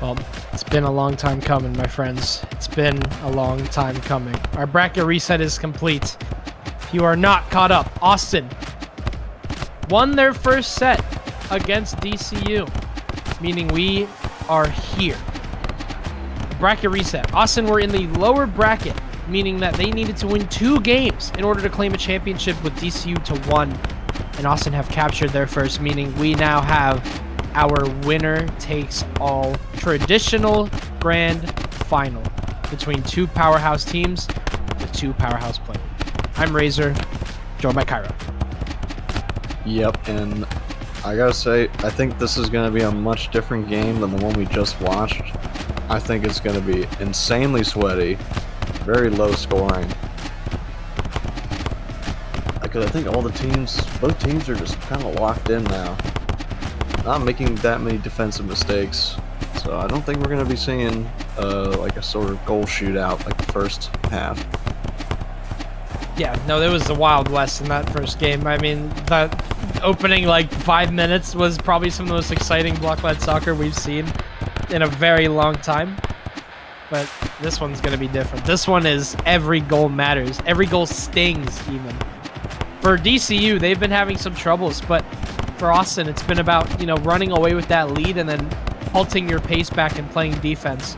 Well, it's been a long time coming, my friends. It's been a long time coming. Our bracket reset is complete. If you are not caught up, Austin won their first set against DCU, meaning we are here. Bracket reset. Austin were in the lower bracket, meaning that they needed to win 2 games in order to claim a championship, with DCU to 1. And Austin have captured their first, meaning we now have our winner takes all traditional grand final between 2 powerhouse teams with 2 powerhouse players. I'm Razor, joined by Cairo. Yep, and I gotta say, I think this is gonna be a much different game than the one we just watched. I think it's gonna be insanely sweaty, very low scoring. Because I think both teams are just kind of locked in now. Not making that many defensive mistakes, so I don't think we're going to be seeing like a sort of goal shootout like the first half. Yeah, no, there was the Wild West in that first game. I mean, that opening like 5 minutes was probably some of the most exciting block-led soccer we've seen in a very long time. But this one's going to be different. This one is every goal matters. Every goal stings even. For DCU, they've been having some troubles, but for Austin, it's been about, running away with that lead and then halting your pace back and playing defense.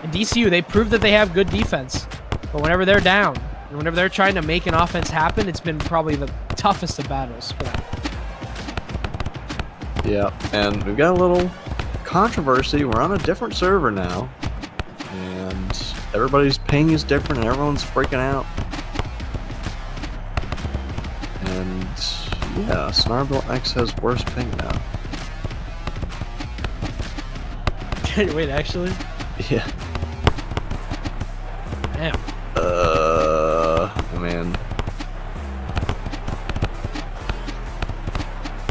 In DCU, they proved that they have good defense, but whenever they're down and whenever they're trying to make an offense happen, it's been probably the toughest of battles for them. Yeah, and we've got a little controversy. We're on a different server now, and everybody's ping is different and everyone's freaking out. And yeah, Snarble X has worse ping now. Wait, actually? Yeah. Damn. Man.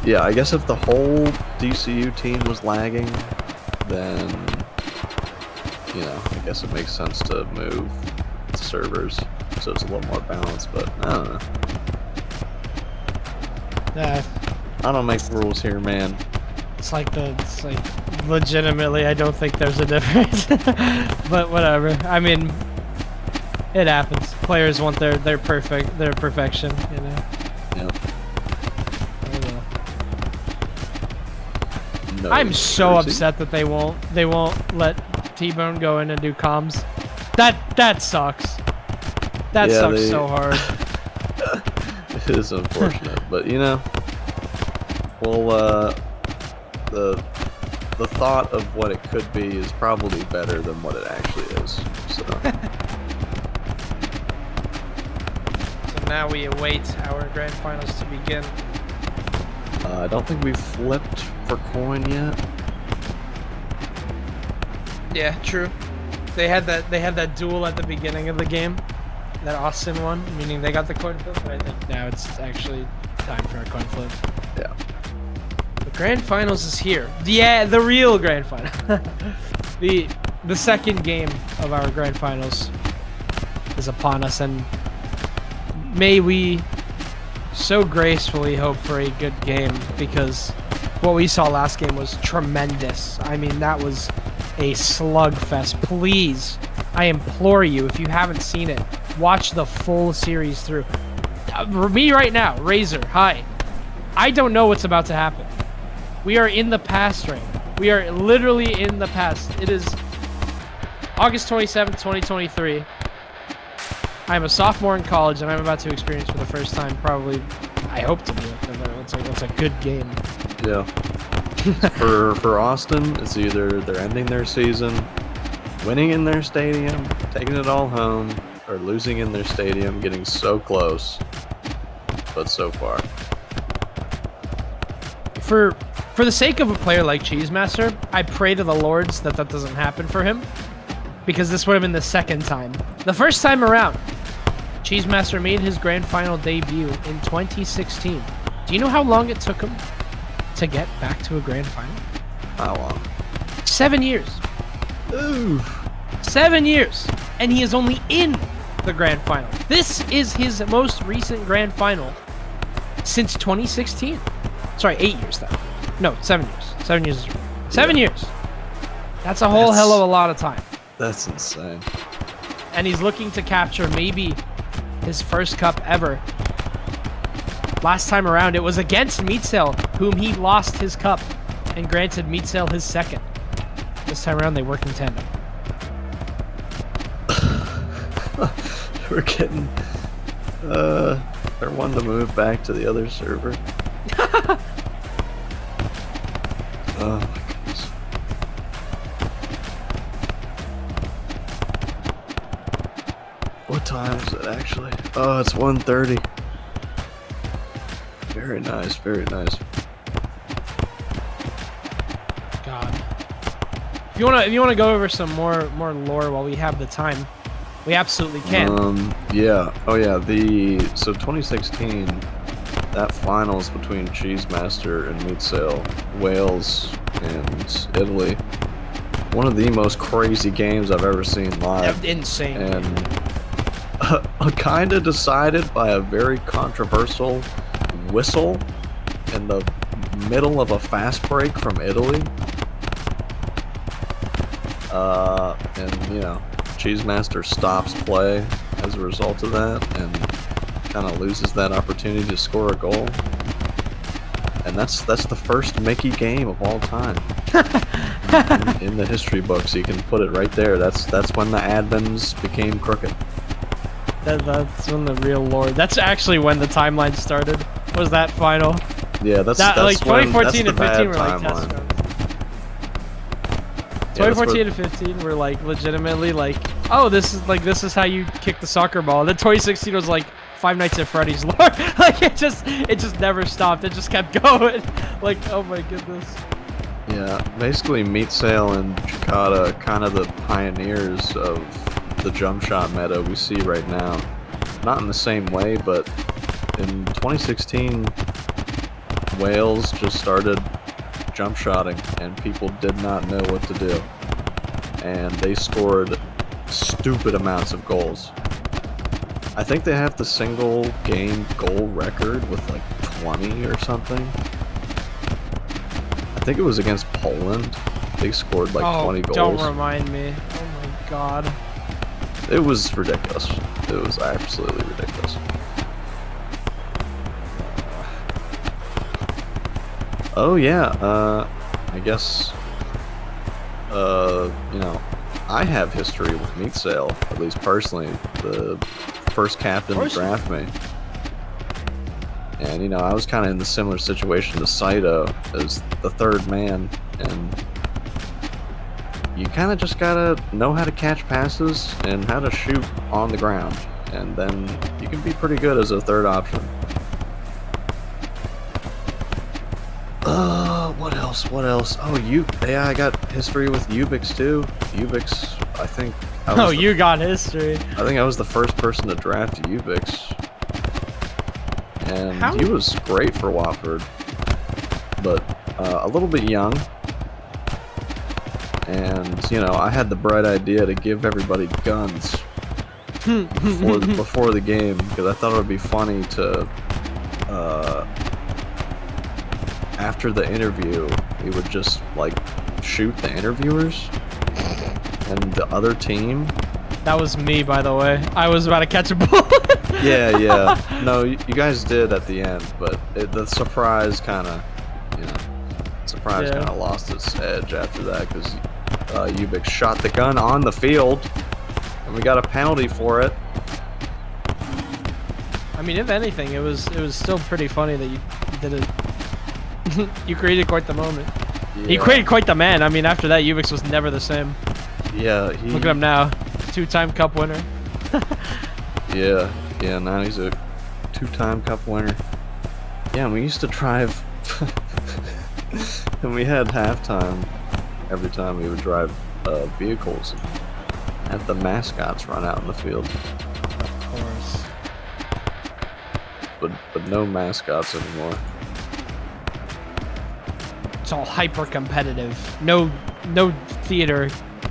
Yeah, I guess if the whole DCU team was lagging, then, I guess it makes sense to move servers so it's a little more balanced, but I don't know. Yeah. I don't make rules here, man. It's like legitimately, I don't think there's a difference. But whatever. I mean, it happens. Players want their perfection, Yep. Oh, well. No, I'm so crazy. upset that they won't let T-Bone go in and do comms. That sucks. That sucks so hard. It is unfortunate, but well, the thought of what it could be is probably better than what it actually is. So Now we await our grand finals to begin. I don't think we've flipped for coin yet. Yeah, true. They had that duel at the beginning of the game that Austin won, meaning they got the coin flip, but I think now it's actually time for a coin flip. Yeah. The grand finals is here. Yeah, the real grand final. the second game of our grand finals is upon us, and may we so gracefully hope for a good game, because what we saw last game was tremendous. I mean, that was a slugfest. Please, I implore you, if you haven't seen it, watch the full series through. Me right now, Razor, hi. I don't know what's about to happen. We are in the past right now. We are literally in the past. It is August 27th, 2023. I'm a sophomore in college, and I'm about to experience for the first time, probably, I hope to be, it's a good game. Yeah. For Austin, it's either they're ending their season, winning in their stadium, taking it all home, or losing in their stadium, getting so close, but so far. For the sake of a player like Cheesemaster, I pray to the Lords that doesn't happen for him, because this would have been the second time. The first time around, Cheesemaster made his grand final debut in 2016. Do you know how long it took him to get back to a grand final? How long? 7 years. Ooh. 7 years, and he is only in the grand final. This is his most recent grand final since 2016. Sorry, 8 years though. No, 7 years. 7 years is right. 7 years. That's a whole hell of a lot of time. That's insane. And he's looking to capture maybe his first cup ever. Last time around, it was against Meatsail, whom he lost his cup and granted Meatsail his second. This time around, they work in tandem. We're getting... they're wanting to move back to the other server. Oh my goodness. What time is it actually? Oh, it's 1:30. Very nice, very nice. God. If you wanna go over some more lore while we have the time, we absolutely can. Yeah. Oh yeah. So 2016, that finals between Cheesemaster and Meatsail, Wales and Italy. One of the most crazy games I've ever seen live. Insane. And kind of decided by a very controversial whistle in the middle of a fast break from Italy. And you know, Cheesemaster stops play as a result of that and kind of loses that opportunity to score a goal. And that's the first Mickey game of all time. in the history books, you can put it right there. That's when the admins became crooked. That's when the real lore. That's actually when the timeline started. Was that final? Yeah, that's like when, 2014 that's and 15 were like timeline. test runs. 2014 and 15 were like legitimately like, oh, this is how you kick the soccer ball. And then 2016 was like Five Nights at Freddy's lore. Like it just never stopped. It just kept going. Like, oh my goodness. Yeah, basically Meatsail and Chikata, kind of the pioneers of the jump shot meta we see right now. Not in the same way, but in 2016, Wales just started jump shotting and people did not know what to do. And they scored stupid amounts of goals. I think they have the single game goal record with like 20 or something. I think it was against Poland. They scored like 20 goals. Don't remind me. Oh my god. It was ridiculous. It was absolutely ridiculous. Oh yeah, I guess, you know, I have history with Meatsail, at least personally. The first captain to draft me. And, you know, I was kind of in the similar situation to Saito as the third man, and you kind of just gotta know how to catch passes and how to shoot on the ground, and then you can be pretty good as a third option. What else? Oh, yeah, I got history with Ubix too. Ubix, I think. You got history. I think I was the first person to draft Ubix. And he was great for Watford, but a little bit young. And, you know, I had the bright idea to give everybody guns before the game, because I thought it would be funny to, after the interview, we would just, like, shoot the interviewers and the other team. That was me, by the way. I was about to catch a bullet. Yeah. No, you guys did at the end, but the surprise kind of, you know, kind of lost its edge after that, because Ubix shot the gun on the field, and we got a penalty for it. I mean, if anything, it was still pretty funny that you did it. You created quite the moment. Yeah. He created quite the man. I mean, after that, Ubix was never the same. Yeah, look at him now, 2-time cup winner. Yeah, now he's a 2-time cup winner. Yeah, and we used to drive, and we had halftime every time we would drive vehicles and have the mascots run out in the field. Of course. But no mascots anymore. It's all hyper competitive. No theater.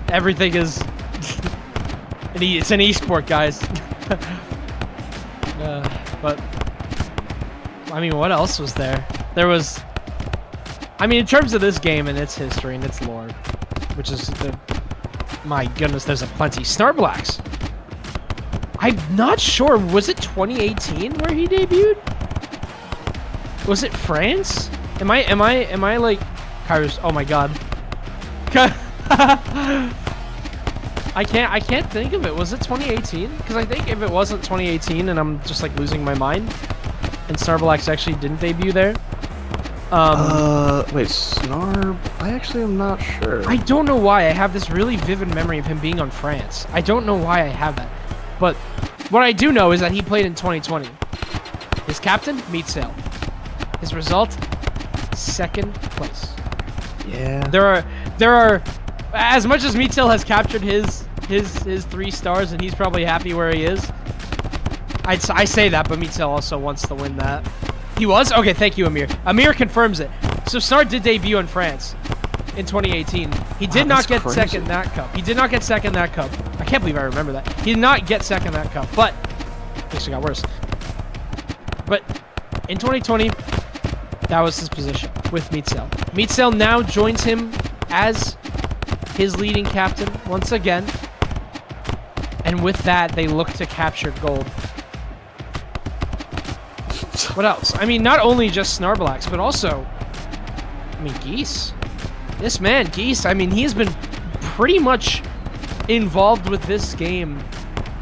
Everything is. It's an esport, guys. But I mean, what else was there? There was. I mean, in terms of this game and its history and its lore, which is my goodness, there's a plenty. Snarblacks. I'm not sure. Was it 2018 where he debuted? Was it France? Am I like Kairos? Oh my god. I can't think of it. Was it 2018? Because I think if it wasn't 2018 and I'm just like losing my mind, and Snarblacks actually didn't debut there. Wait, Snarb? I actually am not sure. I don't know why I have this really vivid memory of him being on France. I don't know why I have that. But what I do know is that he played in 2020. His captain, Meatsail. His result, 2nd place. Yeah. There are as much as Meatsail has captured his 3 stars and he's probably happy where he is. I say that, but Meatsail also wants to win that. He was? Okay, thank you, Amir. Amir confirms it. So Snar did debut in France in 2018. He did not get crazy. 2nd that cup. He did not get 2nd that cup. I can't believe I remember that. He did not get 2nd that cup, but it actually got worse. But in 2020, that was his position with Meatsail. Meatsail now joins him as his leading captain once again. And with that, they look to capture gold. What else? I mean, not only just Snarblacks, but also, I mean, Geese. This man, Geese, I mean, he's been pretty much involved with this game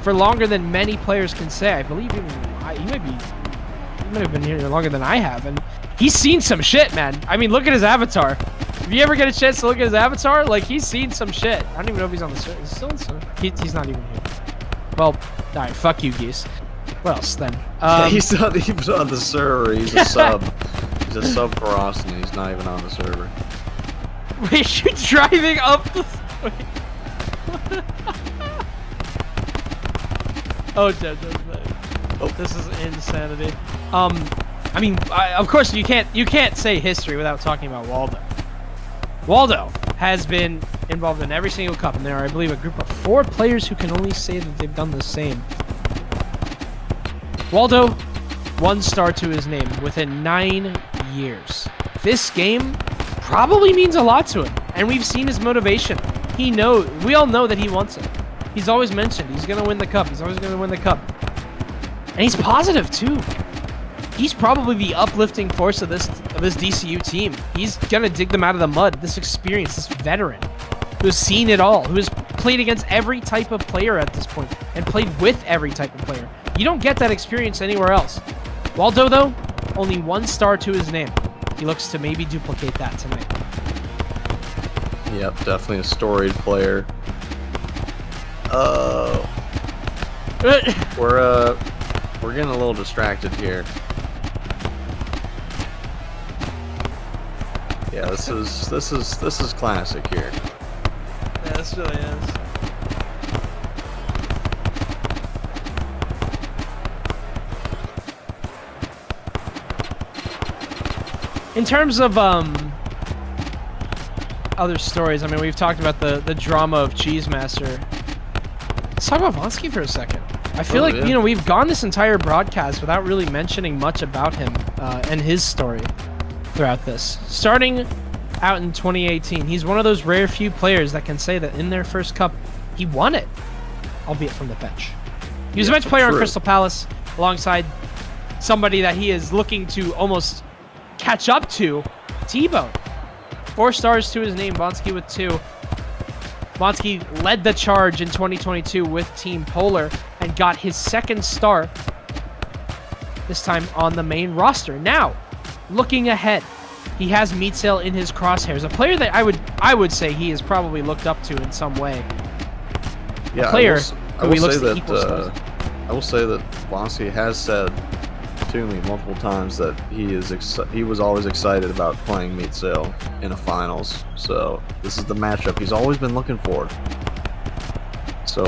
for longer than many players can say. I believe he might have been here longer than I have, and he's seen some shit, man. I mean, look at his avatar. If you ever get a chance to look at his avatar, like, he's seen some shit. I don't even know if he's on the server. He's still on the server. He's not even here. Well, alright, fuck you, Geese. What else, then? He's not even on the server. He's a sub. He's a sub for Austin. He's not even on the server. Wait, you're driving up the... Oh, this is insanity. I mean, of course, you can't say history without talking about Waldo. Waldo has been involved in every single cup, and there are, I believe, a group of 4 players who can only say that they've done the same. Waldo, 1 star to his name within 9 years. This game probably means a lot to him, and we've seen his motivation. We all know that he wants it. He's always mentioned he's gonna win the cup. He's always gonna win the cup, and he's positive too. He's probably the uplifting force of this DCU team. He's gonna dig them out of the mud. This experience, this veteran, who has seen it all, who has played against every type of player at this point, and played with every type of player. You don't get that experience anywhere else. Waldo, though, only 1 star to his name. He looks to maybe duplicate that tonight. Yep, definitely a storied player. We're getting a little distracted here. Yeah, this is classic here. Yeah, this really is. In terms of other stories, I mean, we've talked about the drama of Cheese Master. Let's talk about Vonsky for a second. I feel you know, we've gone this entire broadcast without really mentioning much about him and his story throughout this. Starting out in 2018, he's one of those rare few players that can say that in their first cup, he won it, albeit from the bench. He was a bench player on Crystal Palace alongside somebody that he is looking to almost catch up to, T-Bone. 4 stars to his name, Vonsky with 2. Vonsky led the charge in 2022 with Team Polar and got his 2nd star, this time on the main roster. Now, looking ahead, he has Meatsail in his crosshairs, a player that I would say he is probably looked up to in some way. Yeah, a player I will say that Vonsky has said to me multiple times that he was always excited about playing Meatsail in a finals. So this is the matchup he's always been looking for. So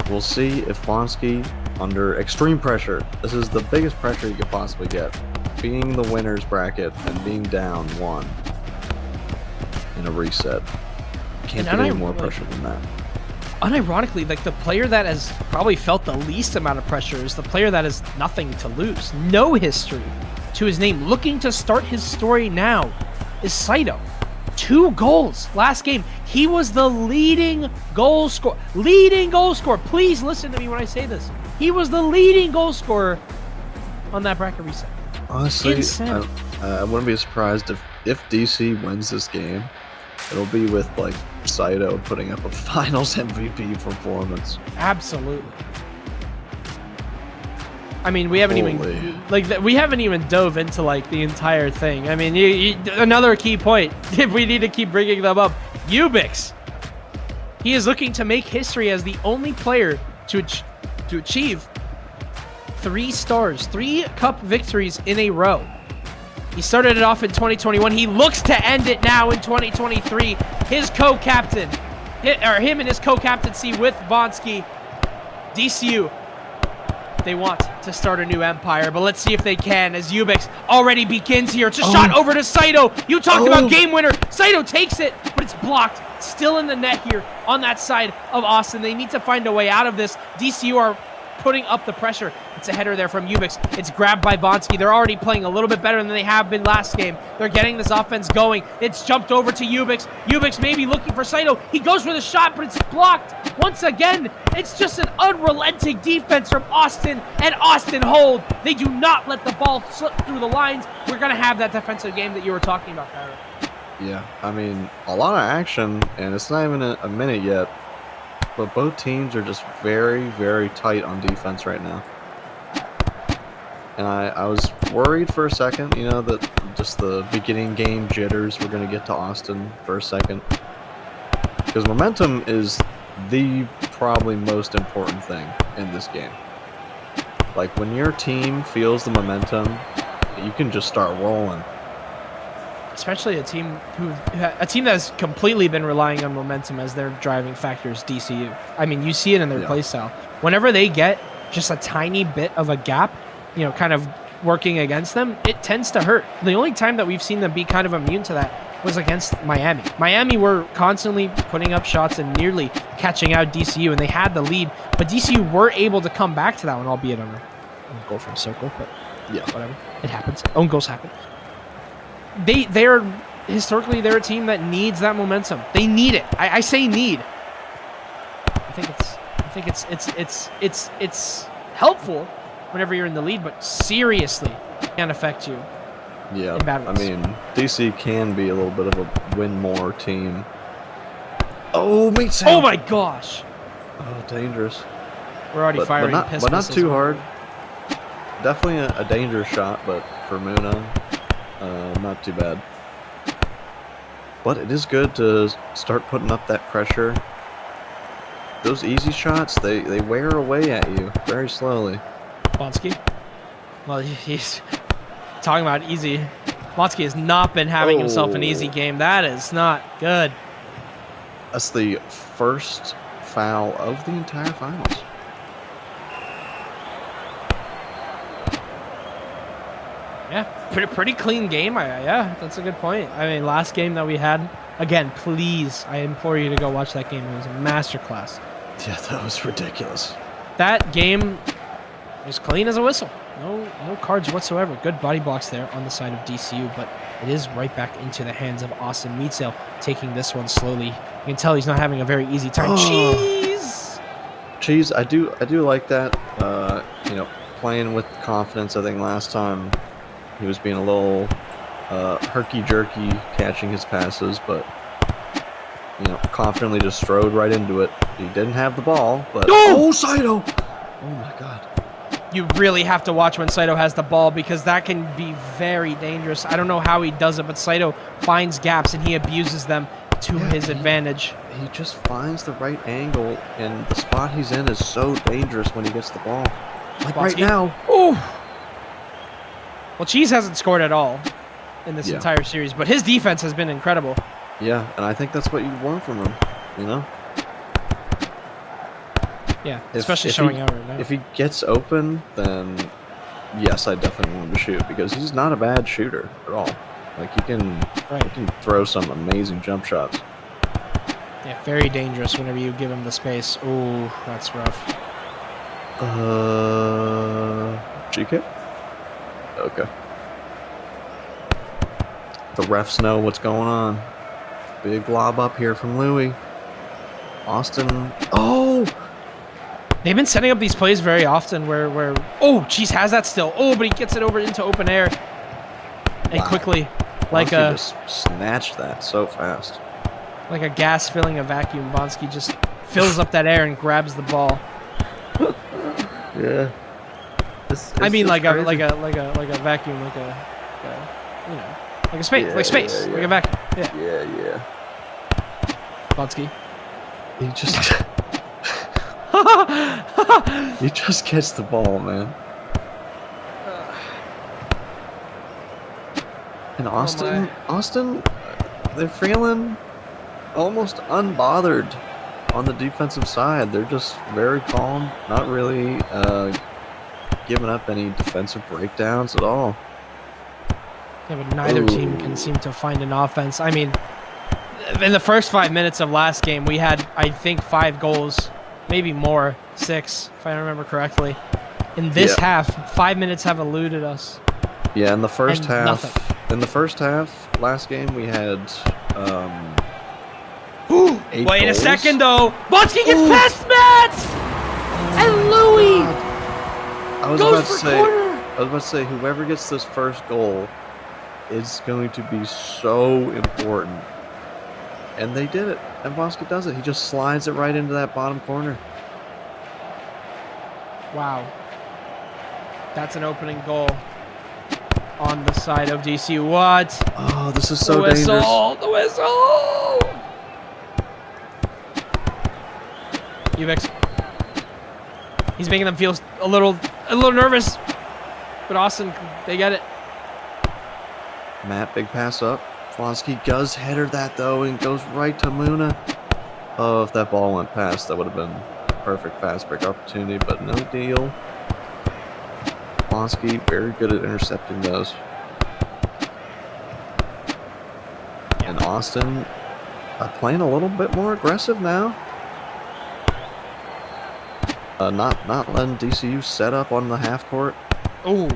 we'll see if Vonsky, under extreme pressure, this is the biggest pressure you could possibly get, being the winner's bracket and being down 1 in a reset. Can't get any more pressure than that. Unironically, like, the player that has probably felt the least amount of pressure is the player that has nothing to lose. No history to his name. Looking to start his story now is Saito. 2 goals last game. He was the leading goal scorer. Please listen to me when I say this. He was the leading goal scorer on that bracket reset. Honestly, I wouldn't be surprised if DC wins this game. It'll be with like Saito putting up a Finals MVP performance. Absolutely. I mean, we haven't even dove into like the entire thing. I mean, another key point, if we need to keep bringing them up, Ubix. He is looking to make history as the only player to achieve 3 stars, 3 cup victories in a row. He started it off in 2021. He looks to end it now in 2023. His co-captain, him and his co-captaincy with Vonsky, DCU. They want to start a new empire, but let's see if they can as Ubix already begins here. It's a shot over to Saito. You talked about game winner. Saito takes it, but it's blocked. Still in the net here on that side of Austin. They need to find a way out of this. DCU are putting up the pressure. It's a header there from Ubix. It's grabbed by Vonsky. They're already playing a little bit better than they have been last game. They're getting this offense going. It's jumped over to Ubix. Ubix maybe looking for Saito. He goes for the shot, but it's blocked. Once again, it's just an unrelenting defense from Austin, and Austin hold. They do not let the ball slip through the lines. We're going to have that defensive game that you were talking about, Tyler. Yeah, I mean, a lot of action, and it's not even a minute yet. But both teams are just very, very tight on defense right now. And I was worried for a second, you know, that just the beginning game jitters were going to get to Austin for a second. Because momentum is the probably most important thing in this game. Like, when your team feels the momentum, you can just start rolling. Especially a team that has completely been relying on momentum as their driving factors, DCU. I mean, you see it in their play style. Whenever they get just a tiny bit of a gap, you know, kind of working against them, it tends to hurt. The only time that we've seen them be kind of immune to that was against Miami. Miami were constantly putting up shots and nearly catching out DCU, and they had the lead, but DCU were able to come back to that one, albeit on a goal from circle, but yeah, whatever. It happens. Own goals happen. They're historically they're a team that needs that momentum. They need it. I say need. I think it's helpful whenever you're in the lead, but seriously can affect you. Yeah, in bad ways. I mean, DC can be a little bit of a win more team. Oh, mate! Oh my gosh! Oh, dangerous. We're already firing but not too hard. Definitely a dangerous shot, but for Muna. Not too bad. But it is good to start putting up that pressure. Those easy shots, they wear away at you very slowly. Vonsky? Well, he's talking about easy. Vonsky has not been having himself an easy game. That is not good. That's the first foul of the entire finals. Yeah, pretty clean game. Yeah, that's a good point. I mean, last game that we had, again, please, I implore you to go watch that game. It was a masterclass. Yeah, that was ridiculous. That game was clean as a whistle. No cards whatsoever. Good body blocks there on the side of DCU, but it is right back into the hands of Austin Meadsale, taking this one slowly. You can tell he's not having a very easy time. Cheese, I do like that. You know, playing with confidence. I think last time he was being a little herky-jerky catching his passes, but, you know, confidently just strode right into it. He didn't have the ball, but... Oh, Saito! Oh, my God. You really have to watch when Saito has the ball because that can be very dangerous. I don't know how he does it, but Saito finds gaps and he abuses them to his advantage. He just finds the right angle, and the spot he's in is so dangerous when he gets the ball. Like right now. Ooh. Well, Cheese hasn't scored at all in this entire series, but his defense has been incredible. Yeah, and I think that's what you want from him, you know? Yeah, especially showing out right now. If he gets open, then yes, I definitely want him to shoot, because he's not a bad shooter at all. Like, he can throw some amazing jump shots. Yeah, very dangerous whenever you give him the space. Ooh, that's rough. GK? Okay. The refs know what's going on. Big lob up here from Louis. Austin. Oh! They've been setting up these plays very often where oh, Cheese has that still. Oh, but he gets it over into open air. And quickly, like Bonsky just snatched that so fast. Like a gas filling a vacuum, Bonsky just fills up that air and grabs the ball. Yeah. I mean, like a vacuum, like a you know, like a space, like a vacuum. Yeah. Bonsky. He just he just gets the ball, man. And Austin, they're feeling almost unbothered on the defensive side. They're just very calm, not really giving up any defensive breakdowns at all. Yeah, but neither team can seem to find an offense. I mean, in the first 5 minutes of last game, we had, I think, 5 goals, maybe more, 6, if I remember correctly. In this half, 5 minutes have eluded us. Yeah, in the first half. Nothing. In the first half, last game we had 8 Wait goals. a second, though. Bonsky gets past Matt! And Louis I was about to say, whoever gets this first goal is going to be so important. And they did it. And Bonsky does it. He just slides it right into that bottom corner. Wow. That's an opening goal on the side of DC. What? Oh, this is so dangerous. The whistle! Ubix. He's making them feel a little nervous. But Austin, they get it. Matt, big pass up. Flonsky does header that, though, and goes right to Muna. Oh, if that ball went past, that would have been a perfect fast break opportunity, but no deal. Flonsky, very good at intercepting those. And Austin playing a little bit more aggressive now. Not letting DCU set up on the half court. Oh,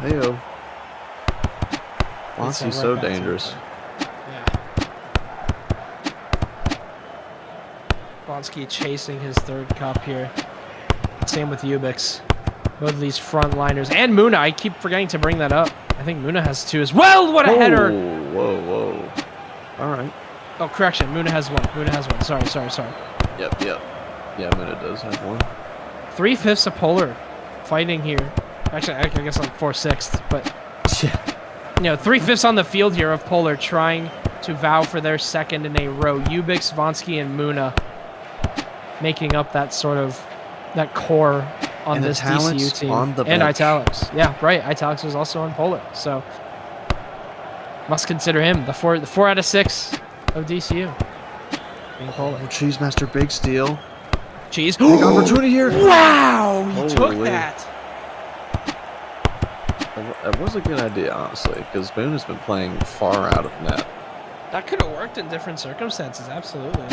hey-oh. Flonsky's so dangerous. Yeah. Bonsky chasing his 3rd cup here. Same with Ubix. Both of these front liners. And Muna. I keep forgetting to bring that up. I think Muna has 2 as well. What a header. Whoa. All right. Oh, correction. Muna has 1. Sorry. Yep. Yeah, Muna does have 1. 3/5 of Polar fighting here. Actually, I guess like 4/6, but yeah. You know, 3/5 on the field here of Polar trying to vow for their 2nd in a row. Ubix, Vonsky, and Muna making up that sort of that core on and this DCU team. On the and bench. Italics. Yeah, right. Italics was also on Polar. So must consider him the 4 out of 6 of DCU. Being Polar. Cheese Master, big steal. Cheese. Big opportunity here. Wow, he took Holy. that. That was a good idea, honestly, because Boone has been playing far out of net. That could have worked in different circumstances, absolutely.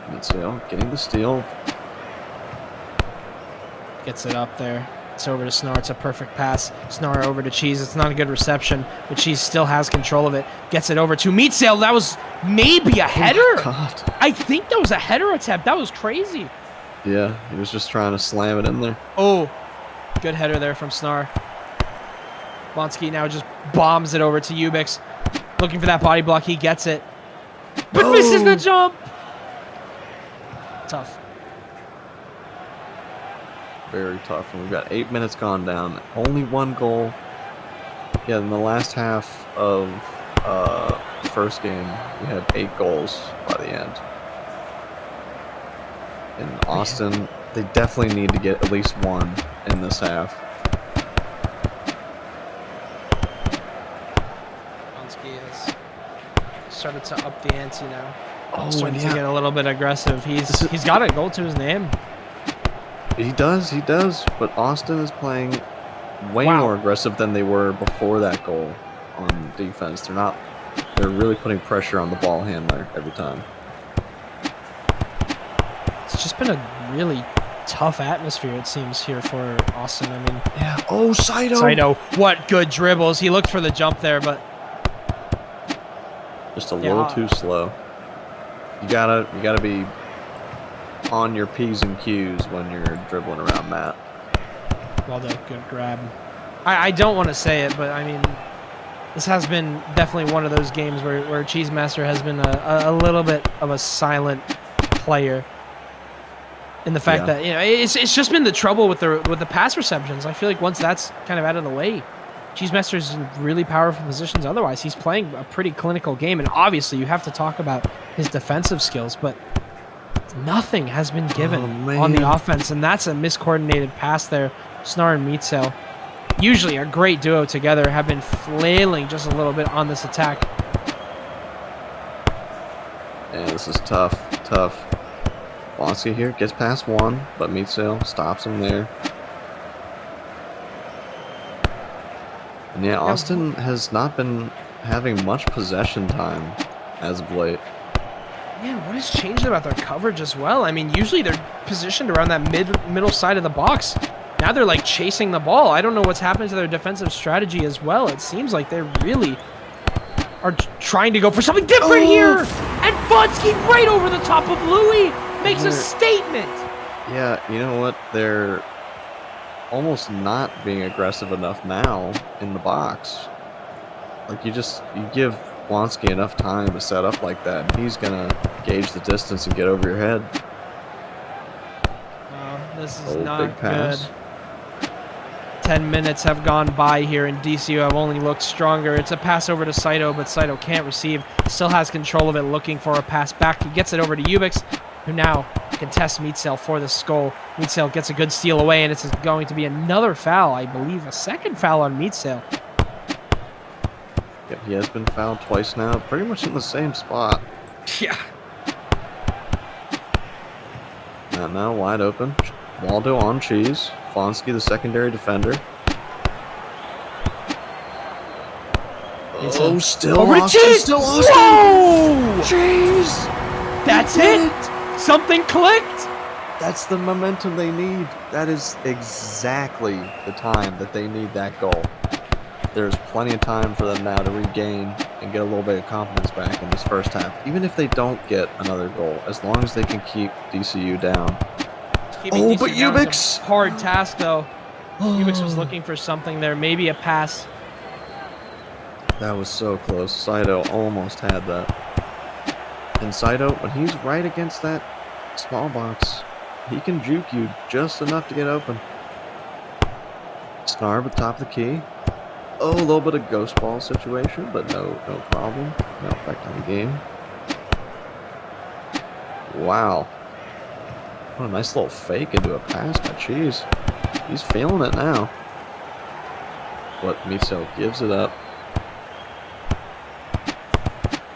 Mitsio getting the steal. Gets it up there. It's over to Snarr. It's a perfect pass. Snarr over to Cheese. It's not a good reception, but Cheese still has control of it. Gets it over to Meatsail. That was maybe a header. Oh, God. I think that was a header attempt. That was crazy. Yeah, he was just trying to slam it in there. Oh, good header there from Snarr. Bonsky now just bombs it over to Ubix. Looking for that body block. He gets it. But misses the jump. Tough. Very tough. And we've got 8 minutes gone down. Only 1 goal. Yeah, in the last half of the first game, we had 8 goals by the end. In Austin, they definitely need to get at least 1 in this half. Bonsky has started to up the ante now. Oh, starting to get a little bit aggressive. He's got a goal to his name. He does, but Austin is playing way more aggressive than they were before that goal on defense. They're really putting pressure on the ball handler every time. It's just been a really tough atmosphere, it seems, here for Austin. I mean, yeah. Oh, Saito. Saito, what good dribbles. He looked for the jump there, but Just a little too slow. You gotta be on your P's and Q's when you're dribbling around Matt. Well done, good grab. I don't want to say it, but I mean, this has been definitely one of those games where Cheese Master has been a little bit of a silent player. In the fact that, you know, it's just been the trouble with the pass receptions. I feel like once that's kind of out of the way, Cheese Master's in really powerful positions. Otherwise, he's playing a pretty clinical game, and obviously you have to talk about his defensive skills, but nothing has been given on the offense, and that's a miscoordinated pass there. Snar and Meatsail, usually a great duo together, have been flailing just a little bit on this attack. Yeah, this is tough. Fonzie here gets past one, but Meatsail stops him there. And yeah, Austin has not been having much possession time as of late. Man, what has changed about their coverage as well? I mean, usually they're positioned around that middle side of the box. Now they're like chasing the ball. I don't know what's happened to their defensive strategy as well. It seems like they really are trying to go for something different here. And Fonzie right over the top of Louis makes a statement. Yeah, you know what? They're almost not being aggressive enough now in the box. Like you give Blonsky enough time to set up like that, he's gonna gauge the distance and get over your head. This is not good. 10 minutes have gone by here, and DCU have only looked stronger. It's a pass over to Saito, but Saito can't receive. Still has control of it, looking for a pass back. He gets it over to Ubix, who now contests Meatsail for the skull. Meatsail gets a good steal away, and it's going to be another foul, I believe. A second foul on Meatsail. Yep, he has been fouled twice now, pretty much in the same spot. Yeah. And now wide open. Waldo on Cheese. Fonzie, the secondary defender. Oh, still over Austin. To Cheese. Still Austin. Whoa! Cheese. That's it. Something clicked. That's the momentum they need. That is exactly the time that they need that goal. There's plenty of time for them now to regain and get a little bit of confidence back in this first half. Even if they don't get another goal, as long as they can keep DCU down. Oh, but Ubix! Hard task, though. Ubix was looking for something there, maybe a pass. That was so close. Saito almost had that. And Saito, when he's right against that small box, he can juke you just enough to get open. Snarb at top of the key. Oh, a little bit of ghost ball situation, but no problem. No effect on the game. Wow. What a nice little fake into a pass by Cheese. He's feeling it now. But Miso gives it up.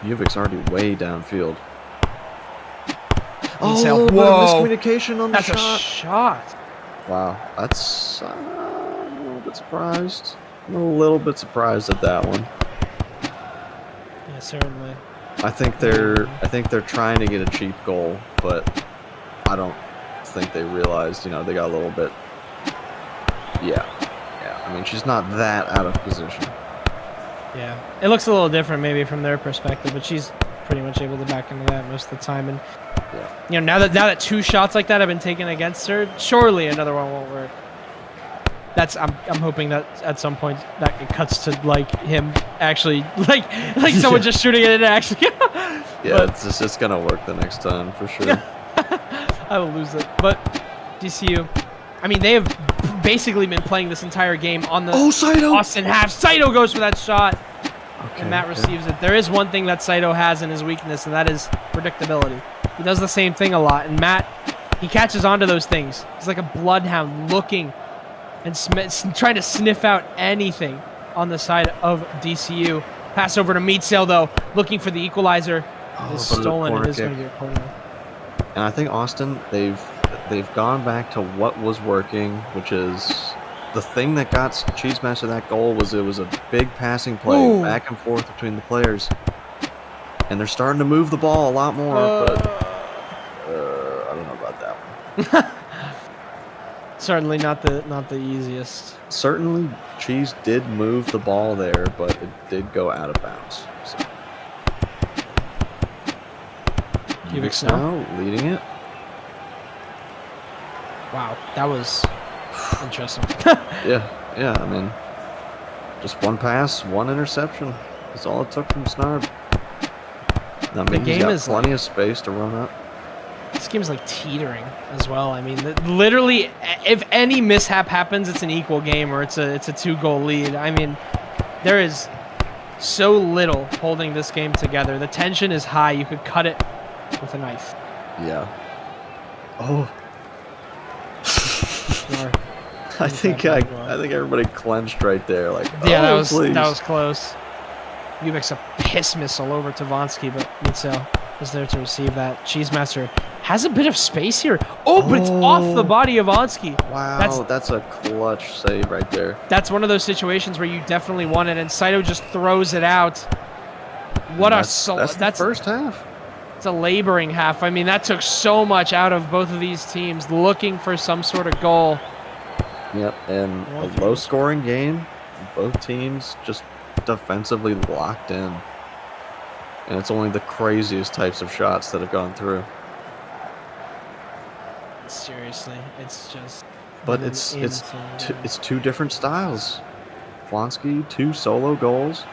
Ubik's already way downfield. Oh, whoa. Miscommunication on the shot. That's a shot. Wow, that's I'm a little bit surprised. I'm a little bit surprised at that one. Yeah, certainly. I think they're trying to get a cheap goal, but I don't think they realized, they got a little bit. Yeah. I mean, she's not that out of position. Yeah, it looks a little different maybe from their perspective, but she's pretty much able to back into that most of the time. And now that two shots like that have been taken against her, surely another one won't work. I'm hoping that at some point that it cuts to like him actually like someone just shooting it in actually. Yeah, it's gonna work the next time for sure. I will lose it. But DCU, I mean, they have basically been playing this entire game on the Austin half. Saito goes for that shot, and Matt receives it. There is one thing that Saito has in his weakness, and that is predictability. He does the same thing a lot, and Matt, he catches on to those things. He's like a bloodhound looking and trying to sniff out anything on the side of DCU. Pass over to Meatsail, though, looking for the equalizer. Is stolen. It is going to be a corner. And I think Austin, they've gone back to what was working, which is the thing that got Cheese Master that goal was it was a big passing play back and forth between the players. And they're starting to move the ball a lot more, but I don't know about that one. Certainly not the easiest. Certainly, Cheese did move the ball there, but it did go out of bounds. So. Ubix now leading it. Wow, that was interesting. Yeah. I mean, just one pass, one interception. That's all it took from Snarb. Now maybe he's got plenty of space to run up. This game's like teetering as well. I mean, literally, if any mishap happens, it's an equal game or it's a 2-goal lead. I mean, there is so little holding this game together. The tension is high. You could cut it with a knife. Yeah. Oh. I think everybody clenched right there. Like, yeah, that was close. Ubix a piss missile over to Vonsky, but Mitzel is there to receive that. Cheesemaster has a bit of space here. Oh, but it's off the body of Vonsky. Wow, that's a clutch save right there. That's one of those situations where you definitely want it, and Saito just throws it out. That's the first half. It's a laboring half. I mean, that took so much out of both of these teams looking for some sort of goal. Yep, and a low-scoring game. Both teams just defensively locked in. And it's only the craziest types of shots that have gone through. Seriously, it's just... But it's two different styles. Vonsky, 2 solo goals,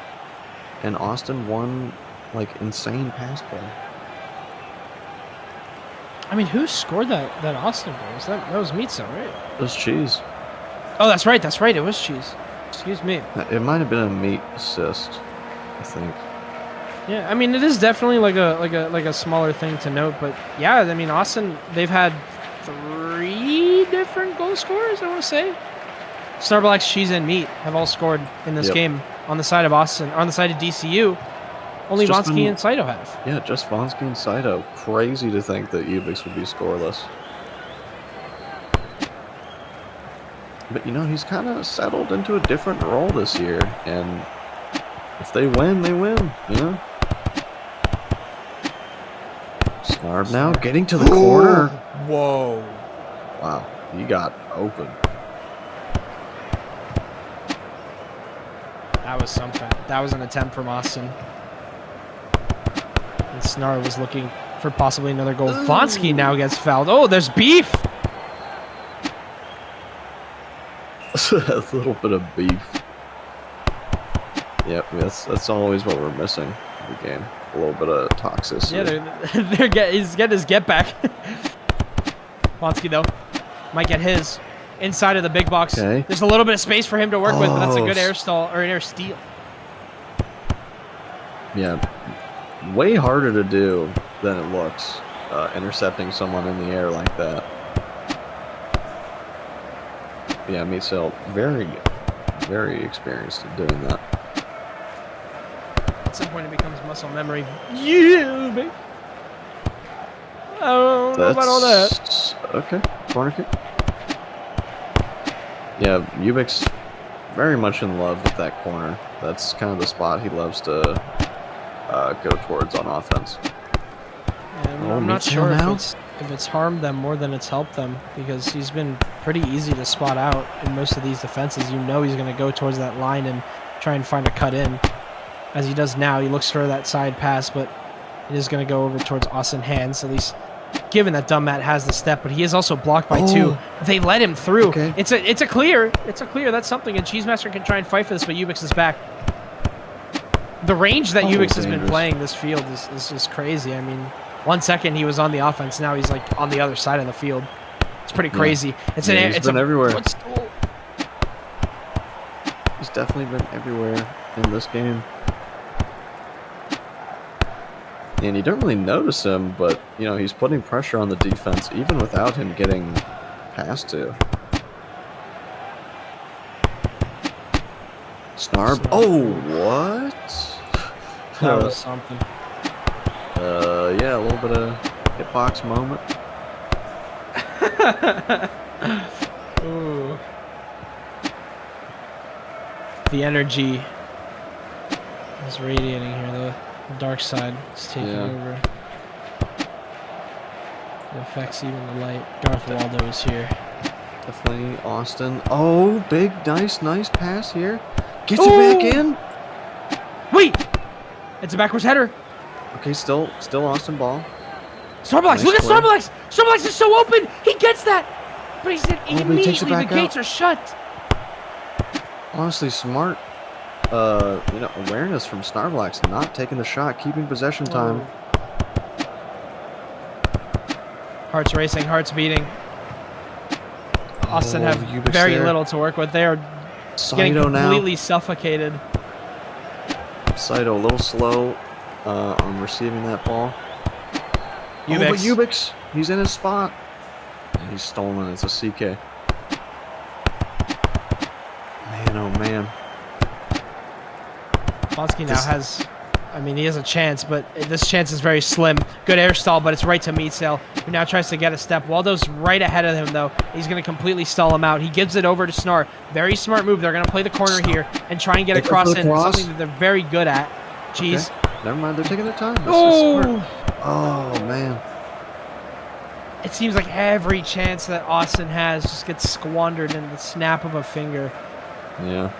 and Austin 1, like, insane pass play. I mean, who scored that Austin goal? That was Mitzel, right? It was Cheese. Oh, that's right. It was Cheese. Excuse me. It might have been a meat assist, I think. Yeah, I mean, it is definitely like a smaller thing to note, but yeah, I mean, Austin, they've had 3 different goal scorers, I want to say. Snarblex, Cheese, and Meat have all scored in this game on the side of Austin, on the side of DCU. Only Vonsky and Saito have. Yeah, just Vonsky and Saito. Crazy to think that Ubix would be scoreless. But, you know, he's kind of settled into a different role this year. And if they win, they win, you know? Snarb now getting to the corner. Whoa. Wow, he got open. That was something. That was an attempt from Austin. And Snarb was looking for possibly another goal. Vonsky now gets fouled. Oh, there's beef! A little bit of beef. Yep, that's always what we're missing in the game. A little bit of toxicity. Yeah, he's getting his get back. Vonsky, though, might get his inside of the big box. Okay. There's a little bit of space for him to work with, but that's a good air stall or an air steal. Yeah, way harder to do than it looks, intercepting someone in the air like that. Yeah, Mitzel, very, very experienced at doing that. At some point, it becomes muscle memory. Yeah, baby. I don't know about all that. Okay, corner kick. Yeah, Ubix very much in love with that corner. That's kind of the spot he loves to go towards on offense. Yeah, I'm not sure if it's harmed them more than it's helped them, because he's been pretty easy to spot out in most of these defenses. You know he's going to go towards that line and try and find a cut in. As he does now, he looks for that side pass, but it is going to go over towards Austin Hands, at least given that Dumb Matt has the step, but he is also blocked by 2. They let him through. Okay. It's a clear. It's a clear. That's something, and Cheesemaster can try and fight for this, but Ubix is back. The range that Ubix has been playing this field is just crazy. I mean, 1 second he was on the offense, now he's like on the other side of the field. It's pretty crazy. Yeah. It's been everywhere. Footstool. He's definitely been everywhere in this game. And you don't really notice him, but, you know, he's putting pressure on the defense even without him getting passed to. Snarb. Oh, what? That was something. Yeah, a little bit of hitbox moment. Ooh. The energy is radiating here. The dark side is taking over. It affects even the light. Darth Waldo is here. Definitely Austin. Oh, big, nice pass here. Gets it back in. Wait! It's a backwards header. Okay, still Austin ball. Starbucks, Nice look at play. Starbucks! Starbucks is so open! He gets that! But he said but he takes it immediately the back gates out. are shut. Honestly, smart, awareness from Snarblacks, not taking the shot, keeping possession time. Hearts racing, hearts beating. Austin have Ubix very there. little to work with. They are getting Saito now. completely suffocated. Saito a little slow on receiving that ball. Oh, but Ubix. Ubix, he's in his spot. And he's stolen. It's a CK. Man, oh man. Bonsky now has, I mean, he has a chance, but this chance is very slim. Good air stall, but it's right to Meatsail, who now tries to get a step. Waldo's right ahead of him, though. He's going to completely stall him out. He gives it over to Snar. Very smart move. They're going to play the corner here and try and get a cross in. Something that they're very good at. Jeez. Okay. Never mind. They're taking their time. This is Oh! smart. Oh, man. It seems like every chance that Austin has just gets squandered in the snap of a finger. Yeah.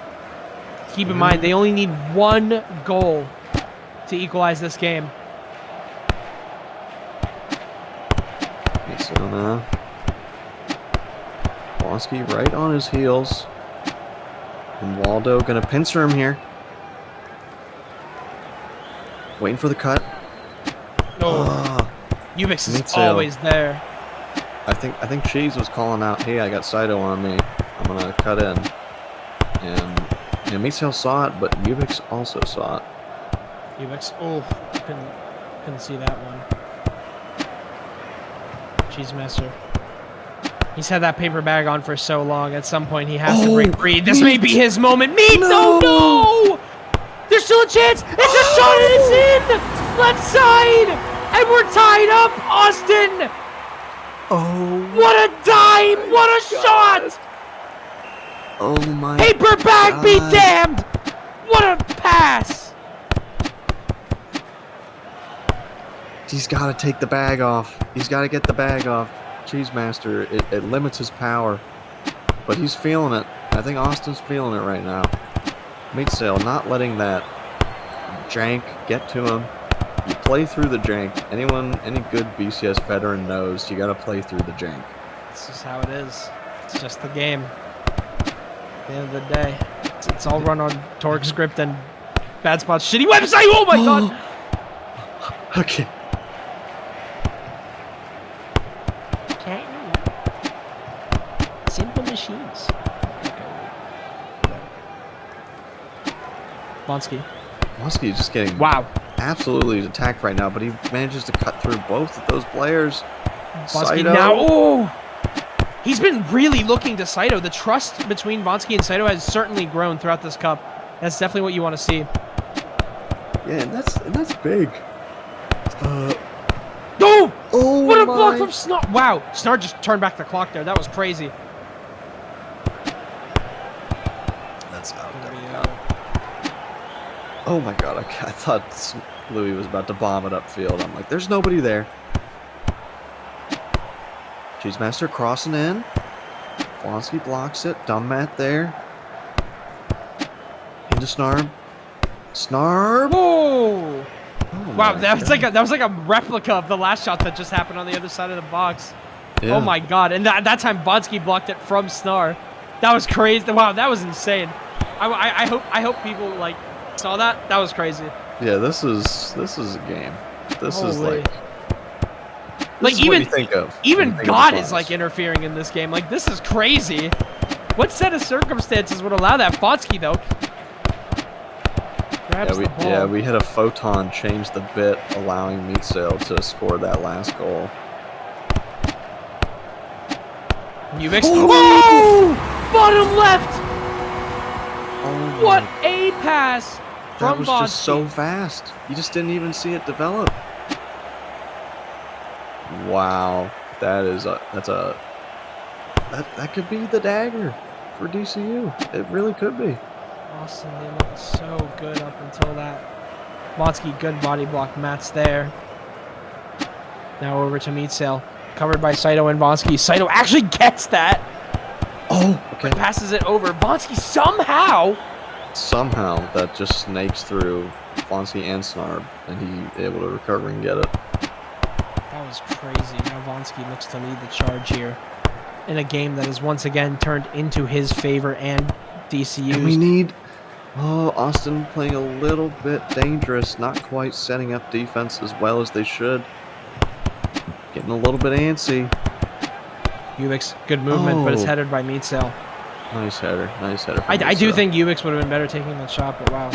Keep in mind, they only need one goal to equalize this game. So now, Blonsky right on his heels. And Waldo gonna pincer him here. Waiting for the cut. Oh, Ubix is Meatsail. always there. I think Cheese was calling out, hey, I got Saito on me. I'm gonna cut in. And Meatsail saw it, but Ubix also saw it. Ubix, oh, couldn't see that one. Cheese Master. He's had that paper bag on for so long. At some point, he has to break free. This may be his moment. Meat! No! No! There's still a chance. It's a shot and it's in! Left side! And we're tied up, Austin! Oh. What a dime! What a shot! Oh my Paper bag God. be damned! What a pass! He's got to take the bag off. He's got to get the bag off. Cheese Master, it limits his power. But he's feeling it. I think Austin's feeling it right now. Meatsail not letting that jank get to him. You play through the jank. Any good BCS veteran knows you got to play through the jank. This is how it is. It's just the game. At the end of the day, it's all run on Torque script and bad spots. Shitty website. Oh my god. Okay. Simple machines. Bonsky. Blonsky is just getting absolutely attacked right now, but he manages to cut through both of those players. Bonsky Saito. now. Oh! He's been really looking to Saito. The trust between Bonsky and Saito has certainly grown throughout this cup. That's definitely what you want to see. Yeah, and that's big. Oh! Oh, What a block from Snar! Wow, Snar just turned back the clock there. That was crazy. That's out. Oh my god, I thought Louis was about to bomb it upfield. I'm like, there's nobody there. Cheese Master crossing in. Blonsky blocks it. Dumb Matt there. Into Snarb. Snarb! Oh! Oh Wow, my that was God. like a replica of the last shot that just happened on the other side of the box. Yeah. Oh my god! And that time Bonsky blocked it from Snar. That was crazy. Wow, that was insane. I hope people like saw that. That was crazy. Yeah, this is a game. This is Holy. like Like this is what even you think of. even when you think of God the is like finals. interfering in this game. Like this is crazy. What set of circumstances would allow that? Bonsky though grabs the ball. we had a photon change the bit, allowing Meatsail to score that last goal. Ubix. Oh! Bottom left. Oh What my- a pass that from was Bonsky. just so fast. You just didn't even see it develop. Wow, that could be the dagger for DCU. It really could be. Austin, they looked so good up until that. Bonsky, good body block. Matt's there. Now over to Meatsail. Covered by Saito and Bonsky. Saito actually gets that. Oh, okay. Passes it over. Bonsky somehow. Somehow that just snakes through Blonsky and Snarb, and he able to recover and get it. That That was crazy. Now Vonsky looks to lead the charge here in a game that is once again turned into his favor and DCU's. And we need... Oh, Austin playing a little bit dangerous. Not quite setting up defense as well as they should. Getting a little bit antsy. Ubix, good movement, but it's headed by Meetsale. Nice header. Nice header. I do think Ubix would have been better taking that shot, but wow.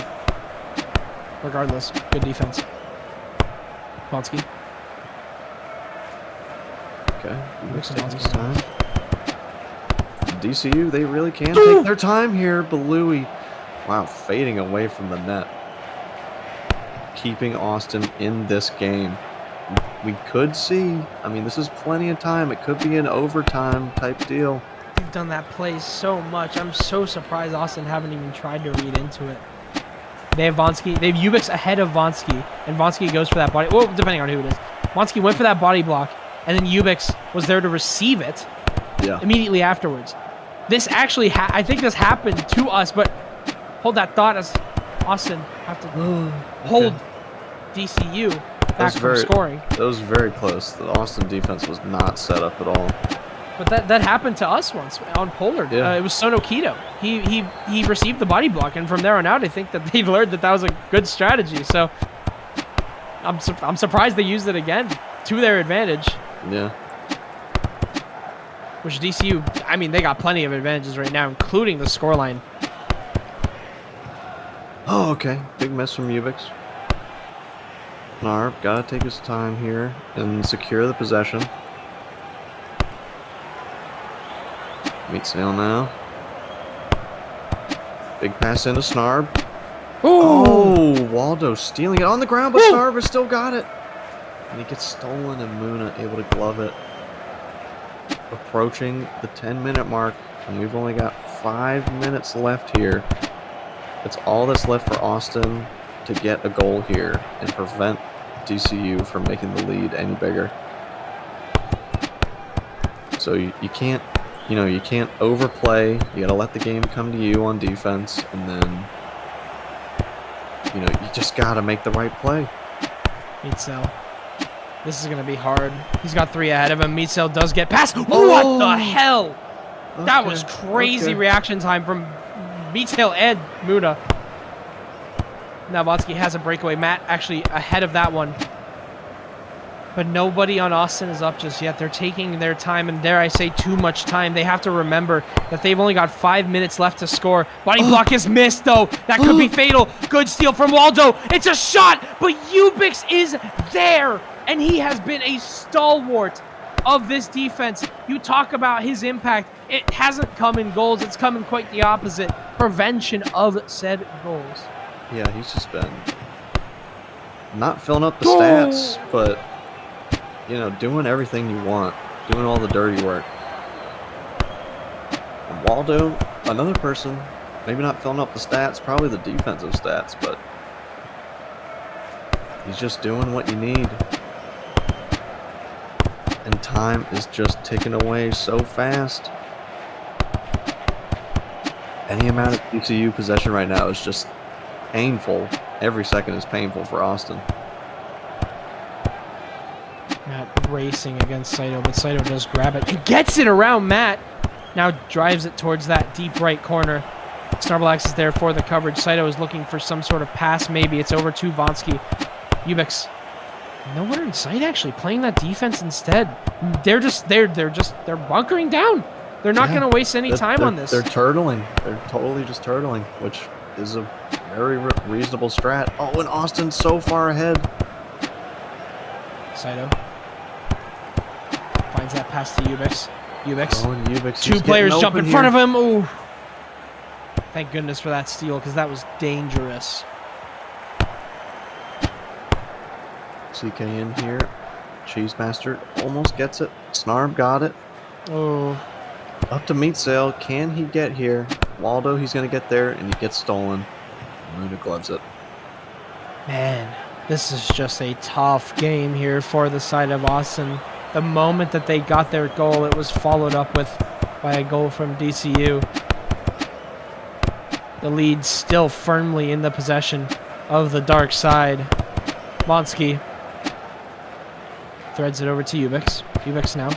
Regardless, good defense. Vonsky. Okay. Ubix taking his time. DCU, they really can take their time here. Balui, wow, fading away from the net. Keeping Austin in this game. We could see, I mean, this is plenty of time. It could be an overtime type deal. They've done that play so much. I'm so surprised Austin haven't even tried to read into it. They have Vonsky. They have Ubix ahead of Vonsky, and Vonsky goes for that body. Well, depending on who it is. Vonsky went for that body block, and then Ubix was there to receive it immediately afterwards. This actually, I think this happened to us, but hold that thought as Austin have to hold DCU back from scoring. That was very close. The Austin defense was not set up at all. But that happened to us once on Pollard. Yeah. It was Sono Kito. He received the body block, and from there on out, I think that they've learned that was a good strategy. So I'm surprised they used it again to their advantage. Yeah. Which DCU, I mean, they got plenty of advantages right now, including the scoreline. Oh, okay. Big miss from Ubix. Narp gotta take his time here and secure the possession. Meet Sale now. Big pass into Snarb. Ooh. Oh, Waldo stealing it on the ground, but Snarb has still got it. And he gets stolen, and Muna able to glove it. Approaching the 10-minute mark, and we've only got 5 minutes left here. That's all that's left for Austin to get a goal here and prevent DCU from making the lead any bigger. So you can't, you can't overplay. You got to let the game come to you on defense, and then, you just got to make the right play. Meetsale. This is going to be hard. He's got 3 ahead of him. Meetsale does get past. What the hell? Okay, that was crazy reaction time from Meetsale and Muna. Now Vonsky has a breakaway. Matt actually ahead of that one. But nobody on Austin is up just yet. They're taking their time, and dare I say too much time. They have to remember that they've only got 5 minutes left to score. Body block is missed, though. That could be fatal. Good steal from Waldo. It's a shot, but Ubix is there, and he has been a stalwart of this defense. You talk about his impact. It hasn't come in goals. It's come in quite the opposite. Prevention of said goals. Yeah, he's just been not filling up the stats, but, doing everything you want, doing all the dirty work. And Waldo, another person, maybe not filling up the stats, probably the defensive stats, but he's just doing what you need. And time is just ticking away so fast. Any amount of DCU possession right now is just painful. Every second is painful for Austin. Matt racing against Saito, but Saito does grab it and gets it around Matt. Now drives it towards that deep right corner. Snarblax is there for the coverage. Saito is looking for some sort of pass, maybe. It's over to Vonsky. Ubix. Nowhere in sight, actually, playing that defense instead. They're bunkering down. They're not going to waste any time on this. They're turtling. They're totally just turtling, which is a very reasonable strat. Oh, and Austin's so far ahead. Saito finds that pass to Ubix. Oh, and Ubix. 2 players jump in front of him. Ooh. Thank goodness for that steal, because that was dangerous. CK in here. Cheesemaster almost gets it. Snarb got it. Oh. Up to Meetsale. Can he get here? Waldo, he's going to get there, and he gets stolen. Luna gloves it. Man, this is just a tough game here for the side of Austin. The moment that they got their goal, it was followed up by a goal from DCU. The lead still firmly in the possession of the dark side. Vonsky Threads it over to Ubix. Ubix now.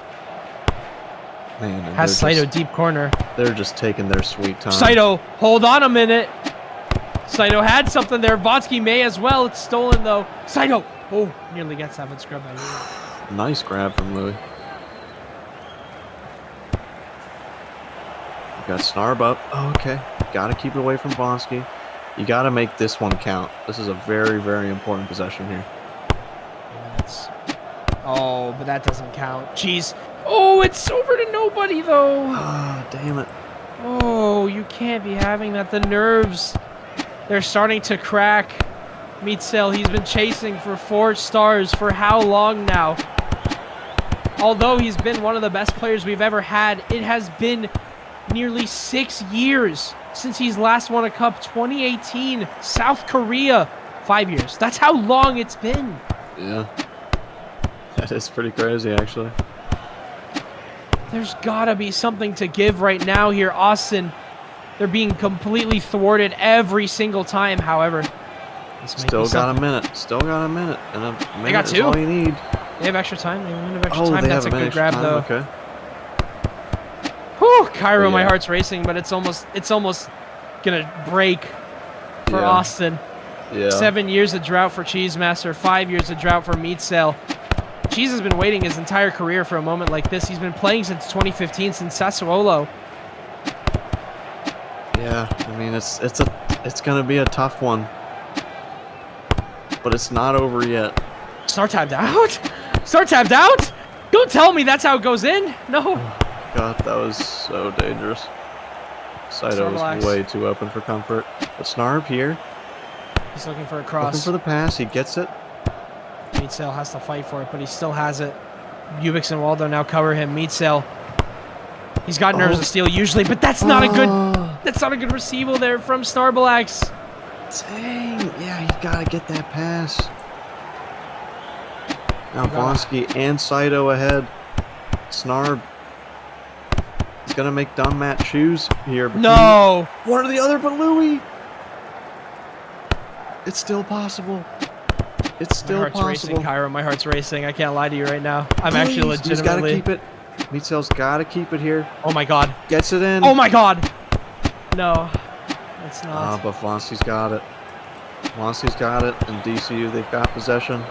Man, and Has Saito deep corner. They're just taking their sweet time. Saito, hold on a minute. Saito had something there. Vonsky may as well. It's stolen, though. Saito! Oh, nearly gets that, but scrub by Louis. Nice grab from Louis. We've got Snarb up. Oh, okay. Got to keep it away from Vonsky. You got to make this one count. This is a very, very important possession here. Oh, but that doesn't count. Jeez. Oh, it's over to nobody, though. Ah, damn it. Oh, you can't be having that. The nerves, they're starting to crack. Meetsel, he's been chasing for 4 stars for how long now? Although he's been one of the best players we've ever had, it has been nearly 6 years since he's last won a cup. 2018, South Korea. 5 years. That's how long it's been. Yeah. That is pretty crazy, actually. There's gotta be something to give right now here. Austin, they're being completely thwarted every single time, however. Still got a minute. Still got a minute. And a minute they got 2. Is all you need. They have extra time. They have a minute of extra Oh, time. they That's have a good grab, time. though. Okay. Whew, Cairo, Yeah. my heart's racing, but it's almost gonna break for Yeah. Austin. Yeah. 7 years of drought for Cheese Master, 5 years of drought for Meetsale. Cheese has been waiting his entire career for a moment like this. He's been playing since 2015, since Sassuolo. Yeah, I mean it's gonna be a tough one, but it's not over yet. Star tabbed out? Star tabbed out? Don't tell me that's how it goes in. No. God, that was so dangerous. Saito was way too open for comfort. But Snarb here, He's looking for a cross. looking for the pass. He gets it. Meetsale has to fight for it, but he still has it. Ubix and Waldo now cover him. Meetsale. He's got nerves of steel usually, but that's not a good receival there from Starbalax. Dang, yeah, he gotta get that pass. Now Vonsky and Saito ahead. Snarb. He's gonna make dumb Matt choose here. No! One or the other, but Louis. It's still possible. It's still my heart's possible. racing, Cairo. My heart's racing. I can't lie to you right now. I'm Please, actually legitimately. He's got to keep it. Meetsel's got to keep it here. Oh my god. Gets it in. Oh my god. No, it's not. But Vonsky's got it. Vonsky's got it. And DCU, they've got possession.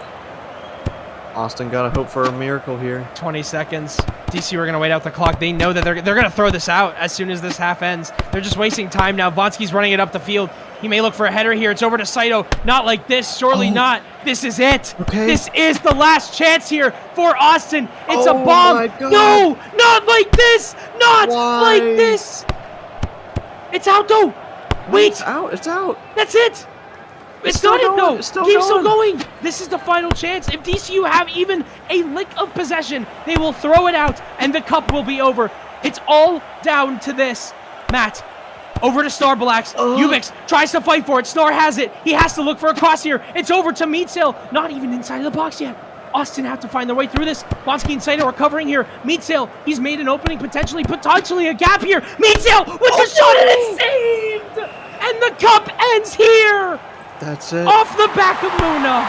Austin got to hope for a miracle here. 20 seconds. DC are going to wait out the clock. They know that they're going to throw this out as soon as this half ends. They're just wasting time now. Vonsky's running it up the field. He may look for a header here. It's over to Saito. Not like this. Surely not. This is it. Okay. This is the last chance here for Austin. It's a bomb. My God. No, not like this. Not Why? like this. It's out though. Wait. It's out. It's out. That's it. It's still not it going. though. It's still Game's still going. going. This is the final chance. If DCU have even a lick of possession, they will throw it out and the cup will be over. It's all down to this. Matt, over to Starbalax. Ubix tries to fight for it. Star has it. He has to look for a cross here. It's over to Meetsale. Not even inside of the box yet. Austin have to find their way through this. Vonsky and Saito are covering here. Meetsale, he's made an opening, potentially a gap here. Meetsale with the shot and it's saved! And the cup ends here! That's it. Off the back of Luna.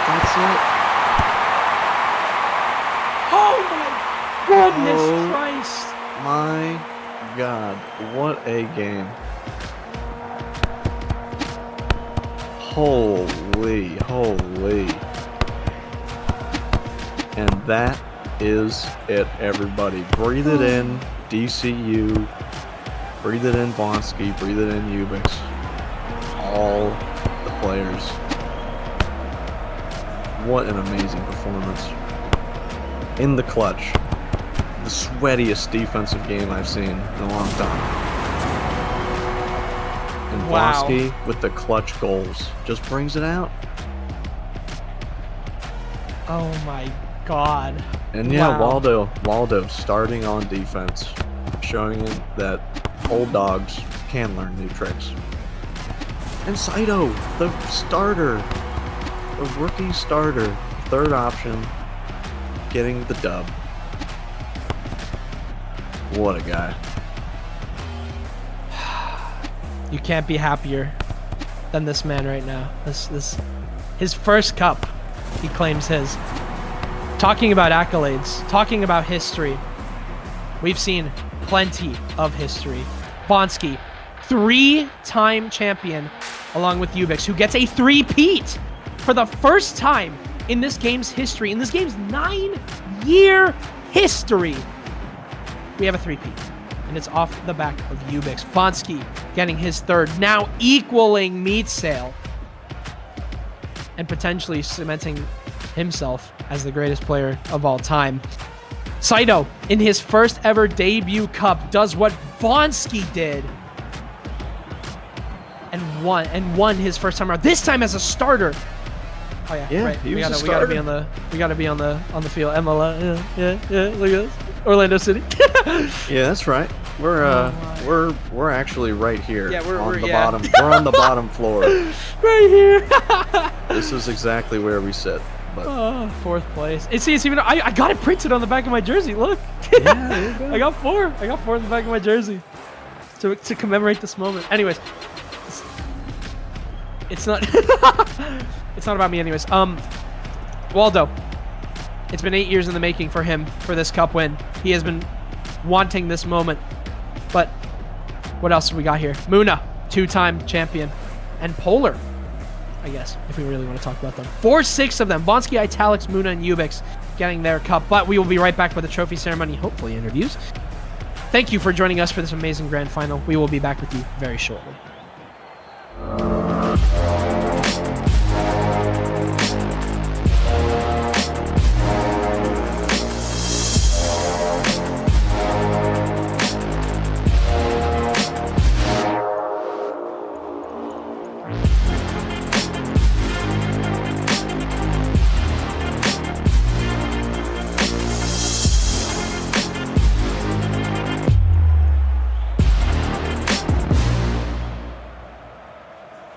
That's it. Oh my goodness Oh. Christ. My God, what a game. Holy. And that is it, everybody. Breathe it in, DCU. Breathe it in, Vonsky. Breathe it in, Ubix. All the players. What an amazing performance. In the clutch. The sweatiest defensive game I've seen in a long time. And Wow. Vonsky with the clutch goals just brings it out. Oh my God. And yeah, Wow. Waldo starting on defense, showing him that old dogs can learn new tricks. And Saito, the starter, the rookie starter, third option, getting the dub. What a guy. You can't be happier than this man right now. His first cup, he claims his. Talking about accolades, talking about history, we've seen plenty of history. Vansky, 3-time champion, along with Ubix, who gets a three-peat for the first time in this game's history, in this game's 9-year history. We have a three-peat, and it's off the back of Ubix. Vansky getting his third, now equaling Meat Sale, and potentially cementing himself as the greatest player of all time. Saito, in his first ever debut cup, does what Vansky did and won his first time around. This time as a starter. Oh yeah, right. We gotta be on the field. MLS. Yeah. Look at this. Orlando City. Yeah, that's right. We're actually right here. Yeah, we're on the bottom. We're on the bottom floor. Right here. This is exactly where we sit. But fourth place. It's even. I got it printed on the back of my jersey. Look. Yeah, there you go. I got four on the back of my jersey to commemorate this moment. Anyways, it's not. It's not about me, anyways. Waldo. It's been 8 years in the making for him for this cup win. He has been wanting this moment. But what else we got here? Muna, 2-time champion, and Polar, I guess, if we really want to talk about them. 4-6 of them. Vansky, Italics, Muna, and Ubix getting their cup. But we will be right back with the trophy ceremony, hopefully interviews. Thank you for joining us for this amazing grand final. We will be back with you very shortly.